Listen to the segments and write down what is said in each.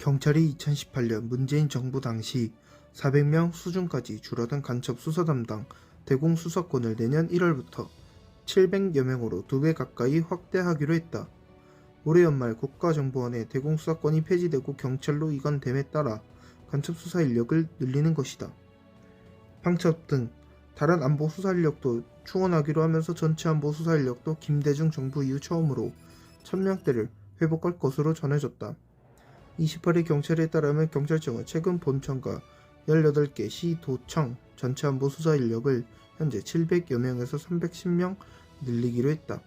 경찰이 2018년 문재인 정부 당시 400명 수준까지 줄어든 간첩 수사 담당 대공 수사권을 내년 1월부터 700여 명으로 2배 가까이 확대하기로 했다. 올해 연말 국가정보원의 대공 수사권이 폐지되고 경찰로 이관됨에 따라 간첩 수사 인력을 늘리는 것이다. 방첩 등 다른 안보 수사 인력도 충원하기로 하면서 전체 안보 수사 인력도 김대중 정부 이후 처음으로 1000명대를 회복할 것으로 전해졌다. 28일 경찰에 따르면 경찰청은 최근 본청과 18개 시, 도청 전체 안보 수사 인력을 현재 700여 명에서 310명 늘리기로 했다.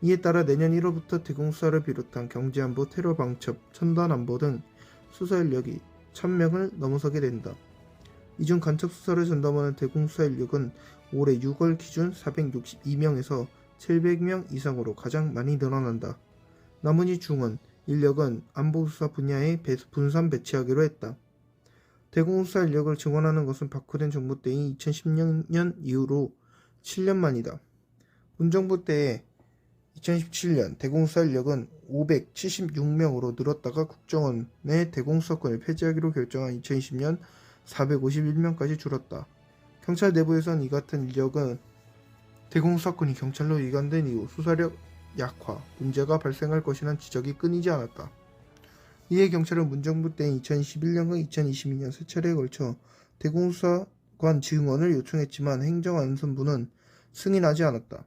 이에 따라 내년 1월부터 대공수사를 비롯한 경제안보, 테러방첩, 첨단안보 등 수사 인력이 1000명을 넘어서게 된다. 이 중 간첩 수사를 전담하는 대공수사 인력은 올해 6월 기준 462명에서 700명 이상으로 가장 많이 늘어난다. 나머지 중원 인력은 안보수사 분야에 분산 배치하기로 했다. 대공수사 인력을 증원하는 것은 박근혜 정부 때인 2010년 이후로 7년 만이다. 문정부 때에 2017년 대공수사 인력은 576명으로 늘었다가 국정원의 대공수사권을 폐지하기로 결정한 2020년 451명까지 줄었다. 경찰 내부에선 이 같은 인력은 대공수사권이 경찰로 이관된 이후 수사력 약화, 문제가 발생할 것이라는 지적이 끊이지 않았다. 이에 경찰은 문정부 때인 2021년과 2022년 세 차례에 걸쳐 대공수사관 증원을 요청했지만 행정안전부는 승인하지 않았다.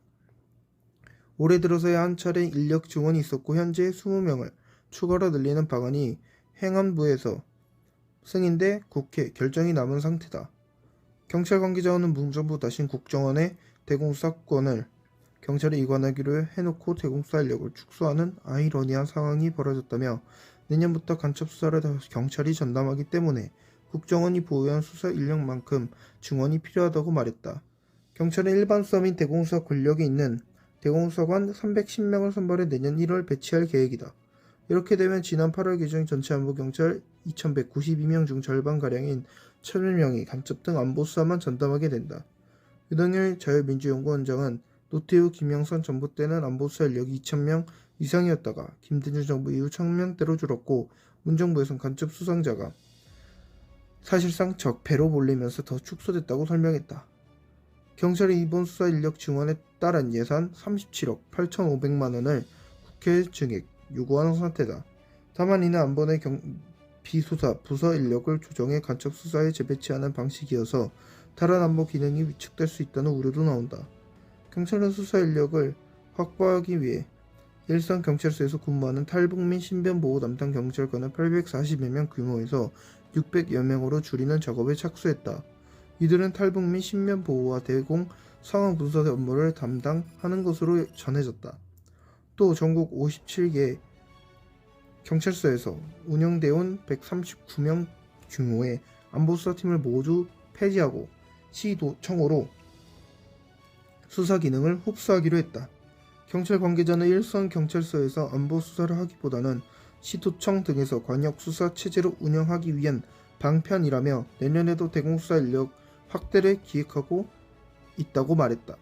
올해 들어서야 한 차례 인력 증원이 있었고 현재 20명을 추가로 늘리는 방안이 행안부에서 승인돼 국회 결정이 남은 상태다. 경찰 관계자는 문정부 다신 국정원의 대공수사권을 경찰에 이관하기로 해놓고 대공수사 인력을 축소하는 아이러니한 상황이 벌어졌다며 내년부터 간첩 수사를 경찰이 전담하기 때문에 국정원이 보유한 수사 인력만큼 증원이 필요하다고 말했다. 경찰은 일반 수사 및 대공수사 권력이 있는 대공수사관 310명을 선발해 내년 1월 배치할 계획이다. 이렇게 되면 지난 8월 기준 전체 안보경찰 2192명 중 절반가량인 1000명이 간첩 등 안보수사만 전담하게 된다. 유동일 자유민주연구원장은 노태우, 김영선 정부 때는 안보수사 인력이 2000명 이상이었다가 김대중 정부 이후 1000명대로 줄었고 문정부에선 간첩 수상자가 사실상 적배로 몰리면서 더 축소됐다고 설명했다. 경찰이 이번 수사 인력 증원에 따른 예산 37억 8,500만 원을 국회에 증액 요구하는 상태다. 다만 이는 안보내 비수사 부서 인력을 조정해 간첩 수사에 재배치하는 방식이어서 다른 안보 기능이 위축될 수 있다는 우려도 나온다. 경찰은 수사 인력을 확보하기 위해 일선 경찰서에서 근무하는 탈북 및 신변보호 담당 경찰관을 840여 명 규모에서 600여 명으로 줄이는 작업에 착수했다. 이들은 탈북 및 신변보호와 대공 상황 분석 업무를 담당하는 것으로 전해졌다. 또 전국 57개 경찰서에서 운영되어온 139명 규모의 안보수사팀을 모두 폐지하고 시도청으로 수사 기능을 흡수하기로 했다. 경찰 관계자는 일선 경찰서에서 안보 수사를 하기보다는 시도청 등에서 관역 수사 체제로 운영하기 위한 방편이라며 내년에도 대공수사 인력 확대를 기획하고 있다고 말했다.